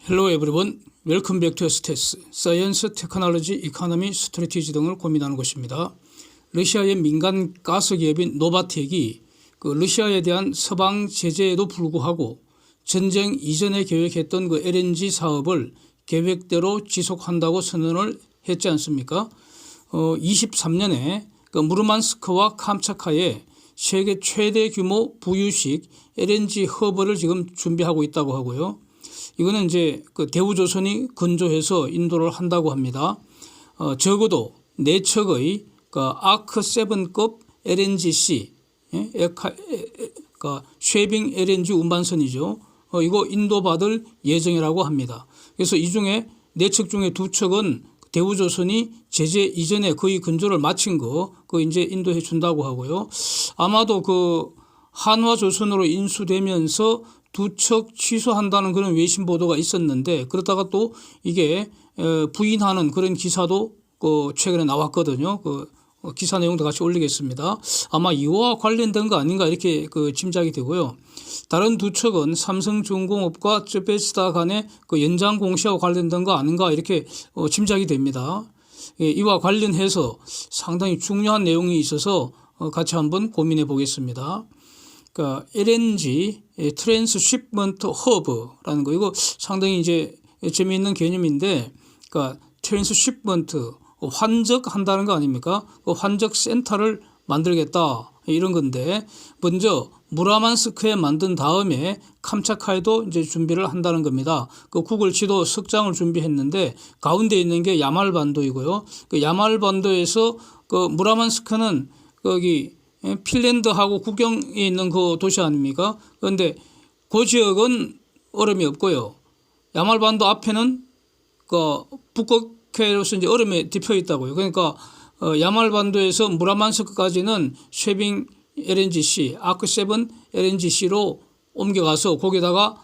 Hello everyone. Welcome back to STS, Science, Technology, Economy, Strategy 등을 고민하는 것입니다. 러시아의 민간 가스 기업인 노바텍이 러시아에 대한 서방 제재에도 불구하고 전쟁 이전에 계획했던 LNG 사업을 계획대로 지속한다고 선언을 했지 않습니까? 23년에 무르만스크와 캄차카에 세계 최대 규모 부유식 LNG 허브를 지금 준비하고 있다고 하고요. 이거는 이제 대우조선이 건조해서 인도를 한다고 합니다. 적어도 4척의 아크7급 LNGC, 쉐빙 LNG 운반선이죠. 이거 인도받을 예정이라고 합니다. 그래서 이 중에 4척 중에 2척은 대우조선이 제재 이전에 거의 건조를 마친 그거 이제 인도해 준다고 하고요. 아마도 한화조선으로 인수되면서 2척 취소한다는 그런 외신 보도가 있었는데, 그러다가 또 이게 부인하는 그런 기사도 최근에 나왔거든요. 기사 내용도 같이 올리겠습니다. 아마 이와 관련된 거 아닌가 이렇게 짐작이 되고요. 다른 2척은 삼성중공업과 쯔베스다 간의 연장 공시와 관련된 거 아닌가 이렇게 짐작이 됩니다. 이와 관련해서 상당히 중요한 내용이 있어서 같이 한번 고민해 보겠습니다. LNG 트랜스시프먼트 허브라는 거, 이거 상당히 이제 재미있는 개념인데, 트랜스시프먼트 환적한다는 거 아닙니까? 환적 센터를 만들겠다 이런 건데, 먼저 무라만스크에 만든 다음에 캄차카에도 이제 준비를 한다는 겁니다. 구글 지도 석 장을 준비했는데 가운데 있는 게 야말반도이고요. 야말반도에서 무라만스크는 거기 핀란드하고 국경에 있는 그 도시 아닙니까? 그런데 그 지역은 얼음이 없고요. 야말반도 앞에는 북극해로서 이제 얼음에 덮여 있다고요. 그러니까 야말반도에서 무라만스크까지는 쉐빙 LNGC, 아크7 LNGC로 옮겨가서 거기다가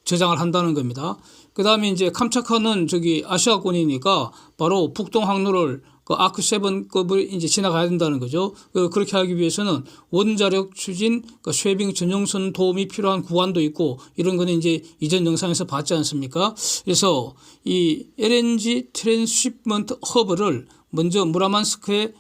저장을 한다는 겁니다. 그 다음에 이제 캄차카는 아시아권이니까 바로 북동 항로를 아크7급을 이제 지나가야 된다는 거죠. 그렇게 하기 위해서는 원자력 추진, 쉐빙 전용선 도움이 필요한 구간도 있고, 이런 거는 이제 이전 영상에서 봤지 않습니까? 그래서 이 LNG 트랜스시프먼트 허브를 먼저 무라만스크에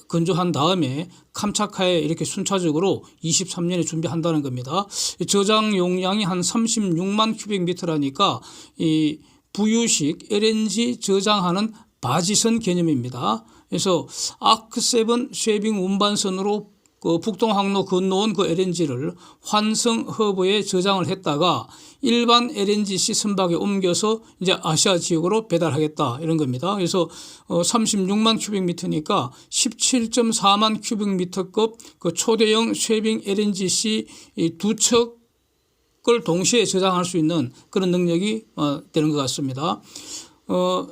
건조한 다음에 캄차카에 이렇게 순차적으로 23년에 준비한다는 겁니다. 저장 용량이 한 36만 큐빅미터라니까 이 부유식 LNG 저장하는 바지선 개념입니다. 그래서 아크7 쉐빙 운반선으로 북동 항로 건너온 LNG를 환성 허브에 저장을 했다가 일반 LNGC 선박에 옮겨서 이제 아시아 지역으로 배달하겠다 이런 겁니다. 그래서 36만 큐빅미터니까 17.4만 큐빅미터급 초대형 쉐빙 LNGC 이 2척을 동시에 저장할 수 있는 그런 능력이 되는 것 같습니다.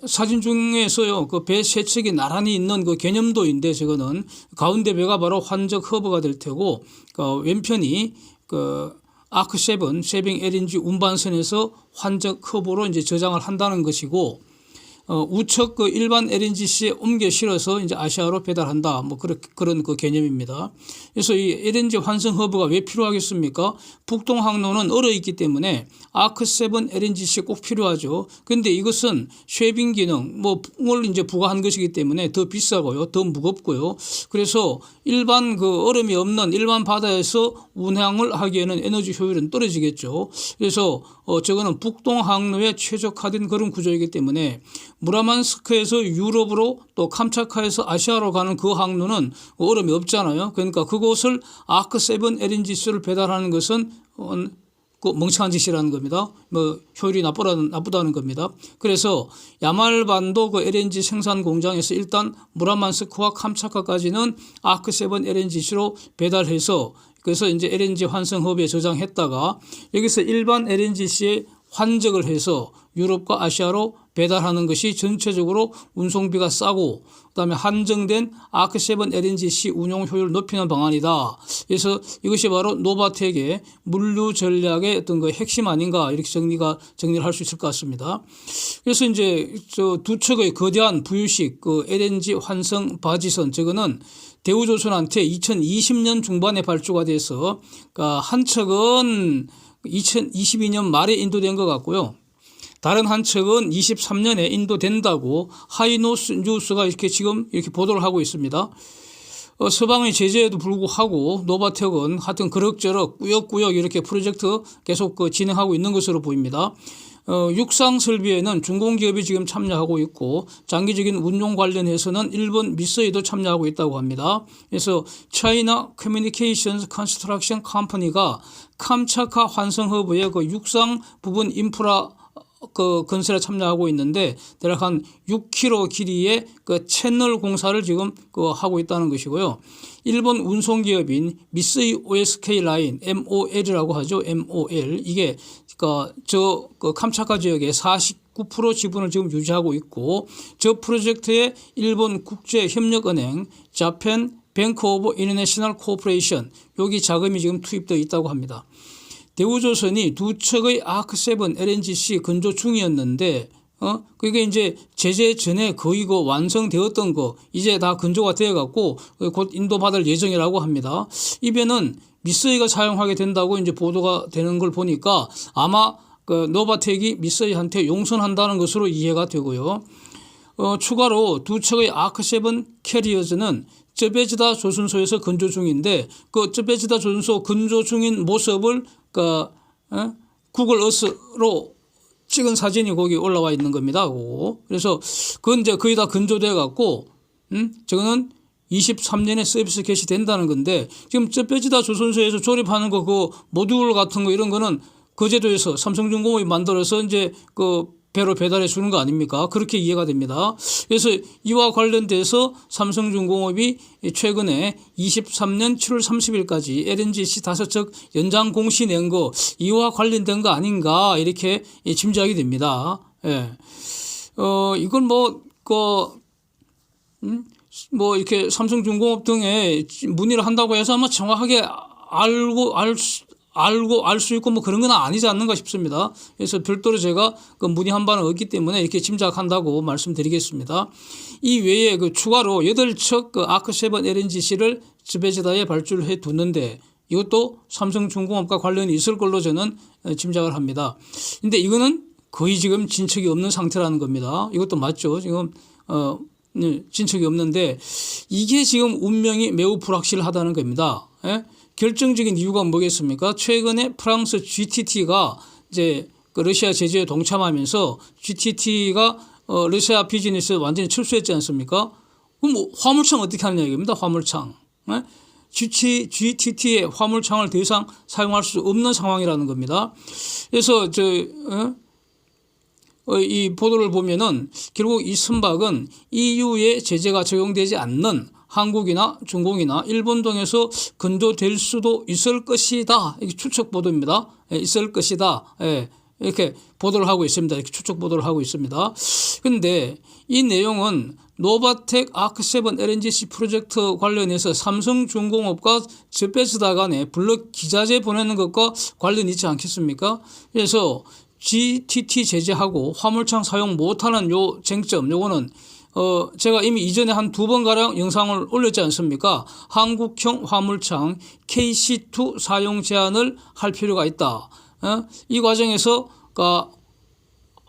사진 중에서요, 배 3척이 나란히 있는 개념도인데, 저거는 가운데 배가 바로 환적 허브가 될 테고, 왼편이 아크7 쉐빙 LNG 운반선에서 환적 허브로 이제 저장을 한다는 것이고, 우측 일반 LNGC에 옮겨 실어서 이제 아시아로 배달한다. 그런 개념입니다. 그래서 이 LNG 환성 허브가 왜 필요하겠습니까? 북동 항로는 얼어 있기 때문에 아크7 LNGC 꼭 필요하죠. 그런데 이것은 쉐빙 기능, 을 이제 부과한 것이기 때문에 더 비싸고요. 더 무겁고요. 그래서 일반 얼음이 없는 일반 바다에서 운항을 하기에는 에너지 효율은 떨어지겠죠. 그래서 저거는 북동 항로에 최적화된 그런 구조이기 때문에 무라만스크에서 유럽으로 또 캄차카에서 아시아로 가는 그 항로는 얼음이 없잖아요. 그러니까 그곳을 아크7 LNGC를 배달하는 것은 멍청한 짓이라는 겁니다. 효율이 나쁘다는 겁니다. 그래서 야말반도 LNG 생산 공장에서 일단 무라만스크와 캄차카까지는 아크7 LNGC로 배달해서, 그래서 이제 LNG 환성 허브에 저장했다가 여기서 일반 LNGC에 환적을 해서 유럽과 아시아로 배달하는 것이 전체적으로 운송비가 싸고, 그다음에 한정된 아크7 LNGC 운용 효율을 높이는 방안이다. 그래서 이것이 바로 노바텍의 물류 전략의 어떤 핵심 아닌가, 이렇게 정리를 할 수 있을 것 같습니다. 그래서 이제 2척의 거대한 부유식 LNG 환성 바지선, 저거는 대우조선한테 2020년 중반에 발주가 돼서 한 척은 2022년 말에 인도된 것 같고요. 다른 한 척은 23년에 인도된다고 하이노스 뉴스가 이렇게 지금 이렇게 보도를 하고 있습니다. 서방의 제재에도 불구하고 노바텍은 하여튼 그럭저럭 꾸역꾸역 이렇게 프로젝트 계속 진행하고 있는 것으로 보입니다. 육상 설비에는 중공기업이 지금 참여하고 있고 장기적인 운용 관련해서는 일본 미쓰이도 참여하고 있다고 합니다. 그래서 차이나 커뮤니케이션스 컨스트럭션 컴퍼니가 캄차카 환성허브의 그 육상 부분 인프라 그 건설에 참여하고 있는데 대략 한 6km 길이의 그 채널 공사를 지금 하고 있다는 것이고요. 일본 운송기업인 미쓰이 OSK 라인 MOL이라고 하죠. MOL 이게 그 캄차카 지역의 49% 지분을 지금 유지하고 있고 저 프로젝트에 일본 국제협력은행 자펜 뱅크 오브 인터내셔널 코퍼레이션 여기 자금이 지금 투입되어 있다고 합니다. 대우조선이 두 척의 아크7 LNGC 건조 중이었는데 그게 이제 제재 전에 거의 그 완성되었던 거 이제 다 건조가 되어 갖고 곧 인도받을 예정이라고 합니다. 이 배는 미쓰이가 사용하게 된다고 이제 보도가 되는 걸 보니까 아마 그 노바텍이 미쓰이한테 용선한다는 것으로 이해가 되고요. 추가로 두 척의 아크7 캐리어즈는 쯔베지다 조선소에서 건조 중인데 그 쯔베지다 조선소 건조 중인 모습을 구글 어스로 찍은 사진이 거기 올라와 있는 겁니다. 그래서 그건 이제 거의 다 건조돼 갖고 저거는 23년에 서비스 개시된다는 건데 지금 쯔베지다 조선소에서 조립하는 거 그 모듈 같은 거 이런 거는 거제도에서 삼성중공업이 만들어서 이제 그 배로 배달해 주는 거 아닙니까? 그렇게 이해가 됩니다. 그래서 이와 관련돼서 삼성중공업이 최근에 23년 7월 30일까지 LNGC 5척 연장 공시 낸 거 이와 관련된 거 아닌가 이렇게 짐작이 됩니다. 예. 이건 뭐 이렇게 삼성중공업 등에 문의를 한다고 해서 아마 정확하게 알 수 있고 뭐 그런 건 아니지 않는가 싶습니다. 그래서 별도로 제가 그 문의한 바는 없기 때문에 이렇게 짐작한다고 말씀드리겠습니다. 이 외에 그 추가로 8척 그 아크7 LNGC를 쯔베지다에 발주해 두는데 이것도 삼성중공업과 관련이 있을 걸로 저는 짐작을 합니다. 근데 이거는 거의 지금 진척이 없는 상태라는 겁니다. 이것도 맞죠. 지금 진척이 없는데 이게 지금 운명이 매우 불확실하다는 겁니다. 예? 결정적인 이유가 뭐겠습니까? 최근에 프랑스 GTT가 이제 그 러시아 제재에 동참하면서 GTT가 러시아 비즈니스 완전히 철수했지 않습니까? 그럼 뭐 화물창 어떻게 하느냐 이겁니다. 화물창. GTT의 화물창을 더 이상 사용할 수 없는 상황이라는 겁니다. 그래서 이 보도를 보면은 결국 이 선박은 EU의 제재가 적용되지 않는 한국이나 중공이나 일본 등에서 건조될 수도 있을 것이다. 이게 추측 보도입니다. 있을 것이다. 이렇게 보도를 하고 있습니다. 이렇게 추측 보도를 하고 있습니다. 그런데 이 내용은 노바텍 아크7 LNGC 프로젝트 관련해서 삼성중공업과 쯔베지다 간에 블록 기자재 보내는 것과 관련이 있지 않겠습니까? 그래서 GTT 제재하고 화물창 사용 못하는 요 쟁점 요거는 제가 이미 이전에 한 2번가량 영상을 올렸지 않습니까? 한국형 화물창 KC2 사용 제한을 할 필요가 있다. 이 과정에서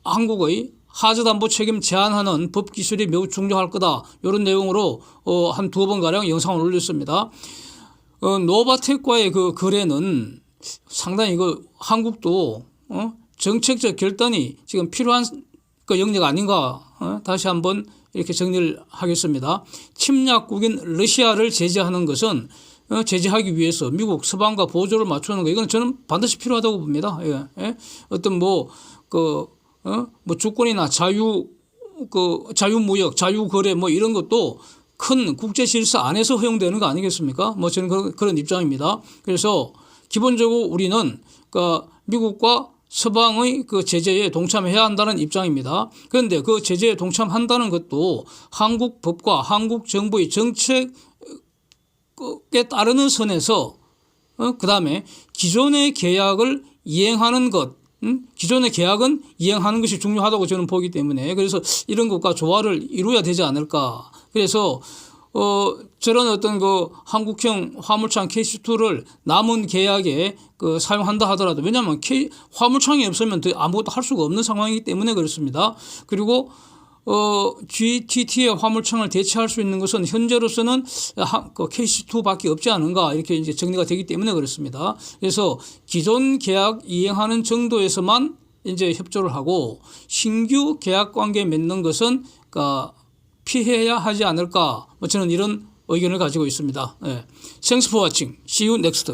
한국의 하자담보 책임 제한하는 법 기술이 매우 중요할 거다. 이런 내용으로 한 2번가량 영상을 올렸습니다. 노바텍과의 그 거래는 상당히 한국도 정책적 결단이 지금 필요한 그 영역 아닌가 다시 한번 이렇게 정리를 하겠습니다. 침략국인 러시아를 제재하는 것은 제재하기 위해서 미국 서방과 보조를 맞추는 거 이건 저는 반드시 필요하다고 봅니다. 어떤 주권이나 자유무역, 자유거래 뭐 이런 것도 큰 국제 질서 안에서 허용되는 거 아니겠습니까? 뭐 저는 그런 입장입니다. 그래서 기본적으로 우리는 미국과 서방의 그 제재에 동참해야 한다는 입장입니다. 그런데 그 제재에 동참한다는 것도 한국 법과 한국 정부의 정책에 따르는 선에서 그다음에 기존의 계약을 이행하는 것, 기존의 계약은 이행하는 것이 중요하다고 저는 보기 때문에 그래서 이런 것과 조화를 이루어야 되지 않을까. 그래서 저런 어떤 그 한국형 화물창 KC2를 남은 계약에 그 사용한다 하더라도, 왜냐하면 화물창이 없으면 아무것도 할 수가 없는 상황이기 때문에 그렇습니다. 그리고 GTT의 화물창을 대체할 수 있는 것은 현재로서는 그 KC2밖에 없지 않은가, 이렇게 이제 정리가 되기 때문에 그렇습니다. 그래서 기존 계약 이행하는 정도에서만 이제 협조를 하고 신규 계약 관계 맺는 것은 그러니까 피해야 하지 않을까, 저는 이런 의견을 가지고 있습니다. 예. Thanks for watching. See you next.